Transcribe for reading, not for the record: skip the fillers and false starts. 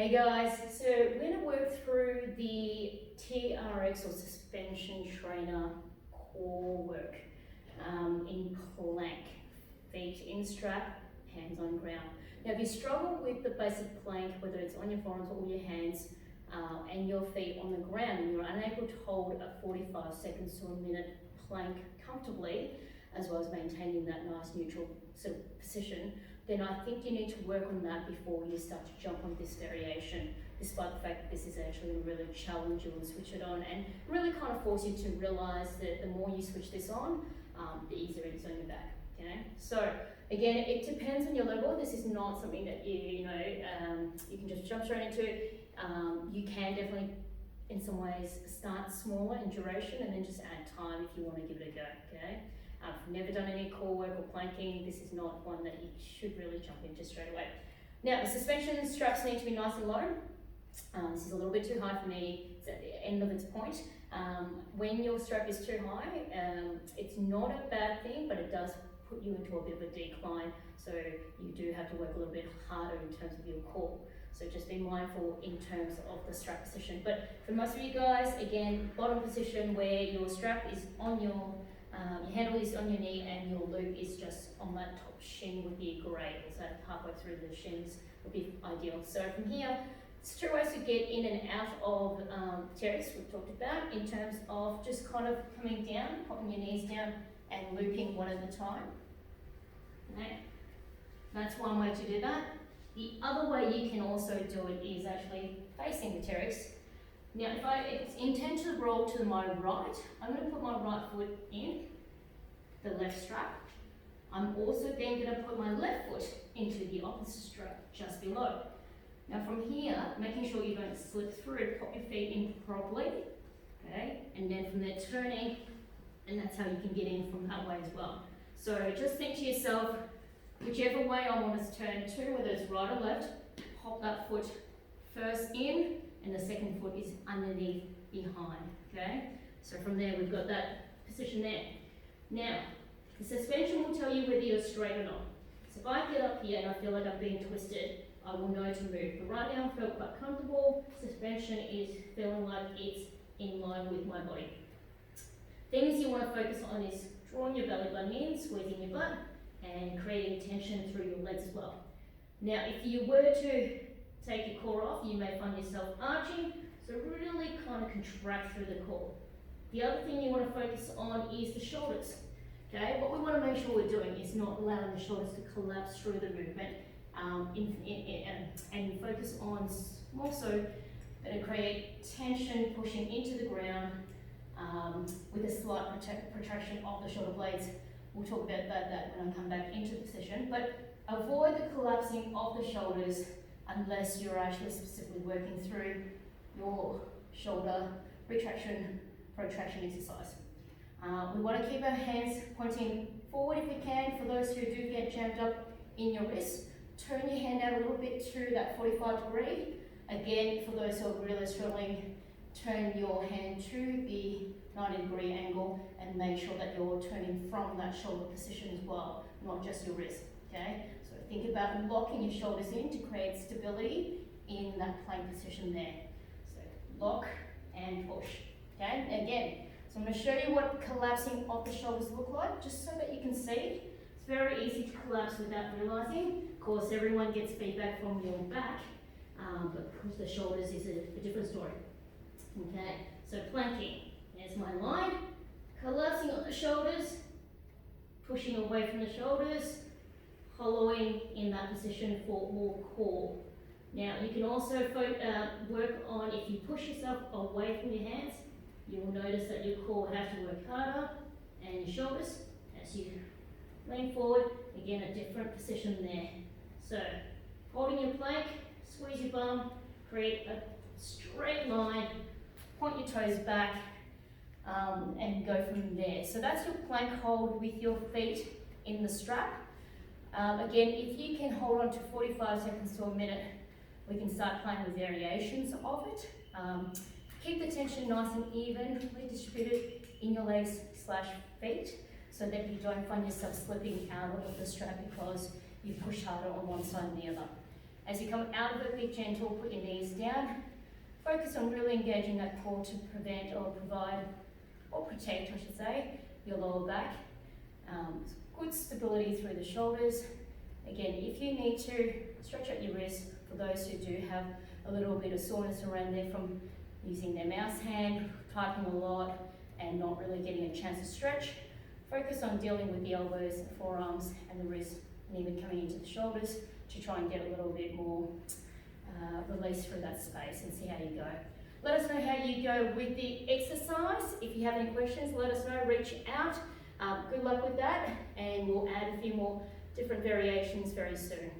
Hey guys, so we're going to work through the TRX or suspension trainer core work in plank, feet in strap, hands on ground. Now if you struggle with the basic plank, whether it's on your forearms or your hands and your feet on the ground, and you're unable to hold a 45 seconds to a minute plank comfortably, as well as maintaining that nice neutral sort of position, then I think you need to work on that before you start to jump on this variation, despite the fact that this is actually going to really challenge you and switch it on and really kind of force you to realize that the more you switch this on, the easier it is on your back. Okay, so again, it depends on your level. This is not something that you can just jump straight into. You can definitely, in some ways, start smaller in duration and then just add time if you want to give it a go. Okay. I've never done any core work or planking. This is not one that you should really jump into straight away. Now, the suspension straps need to be nice and low. This is a little bit too high for me. It's at the end of its point. When your strap is too high, it's not a bad thing, but it does put you into a bit of a decline. So you do have to work a little bit harder in terms of your core. So just be mindful in terms of the strap position. But for most of you guys, again, bottom position where your strap is on your handle is on your knee and your loop is just on that top shin would be great. So halfway through the shins would be ideal. So from here, there's two ways to get in and out of TRX we've talked about in terms of just kind of coming down, popping your knees down and looping one at a time. Okay. That's one way to do that. The other way you can also do it is actually facing the TRX. Now, if I intend to roll to my right, I'm going to put my right foot in the left strap. I'm also then going to put my left foot into the opposite strap just below. Now from here, making sure you don't slip through, pop your feet in properly, okay? And then from there turning, and that's how you can get in from that way as well. So just think to yourself, whichever way I want us to turn to, whether it's right or left, pop that foot first in, and the second foot is underneath behind, okay? So from there, we've got that position there. Now, the suspension will tell you whether you're straight or not. So if I get up here and I feel like I'm being twisted, I will know to move. But right now, I feel quite comfortable. Suspension is feeling like it's in line with my body. Things you want to focus on is drawing your belly button in, squeezing your butt, and creating tension through your legs as well. Now, if you were to take your core off, you may find yourself arching, so really kind of contract through the core. The other thing you want to focus on is the shoulders. Okay, what we want to make sure we're doing is not allowing the shoulders to collapse through the movement, and focus on more so that it create tension pushing into the ground with a slight protraction of the shoulder blades. We'll talk about that when I come back into the position, but avoid the collapsing of the shoulders unless you're actually specifically working through your shoulder retraction, protraction exercise. We want to keep our hands pointing forward if we can. For those who do get jammed up in your wrists, turn your hand out a little bit to that 45 degree. Again, for those who are really struggling, turn your hand to the 90 degree angle and make sure that you're turning from that shoulder position as well, not just your wrist, okay? So think about locking your shoulders in to create stability in that plank position there. So lock and push, okay? Again, so I'm going to show you what collapsing of the shoulders look like, just so that you can see. It's very easy to collapse without realizing. Of course, everyone gets feedback from your back, but the shoulders is a different story. Okay, so planking. There's my line. Collapsing on the shoulders, pushing away from the shoulders, hollowing in that position for more core. Now, you can also work on, if you push yourself away from your hands, you will notice that your core will have to work harder, and your shoulders, as you lean forward, again, a different position there. So, holding your plank, squeeze your bum, create a straight line, point your toes back, and go from there. So that's your plank hold with your feet in the strap. Again, if you can hold on to 45 seconds to a minute, we can start playing with variations of it. Keep the tension nice and evenly distributed in your legs / feet so that you don't find yourself slipping out of the strap because you push harder on one side than the other. As you come out of it, be gentle, put your knees down. Focus on really engaging that core to prevent or provide, or protect, I should say, your lower back. Good stability through the shoulders. Again, if you need to, stretch out your wrists for those who do have a little bit of soreness around there from using their mouse hand, typing a lot, and not really getting a chance to stretch. Focus on dealing with the elbows, the forearms, and the wrists, and even coming into the shoulders to try and get a little bit more release through that space and see how you go. Let us know how you go with the exercise. If you have any questions, let us know, reach out. Good luck with that, and we'll add a few more different variations very soon.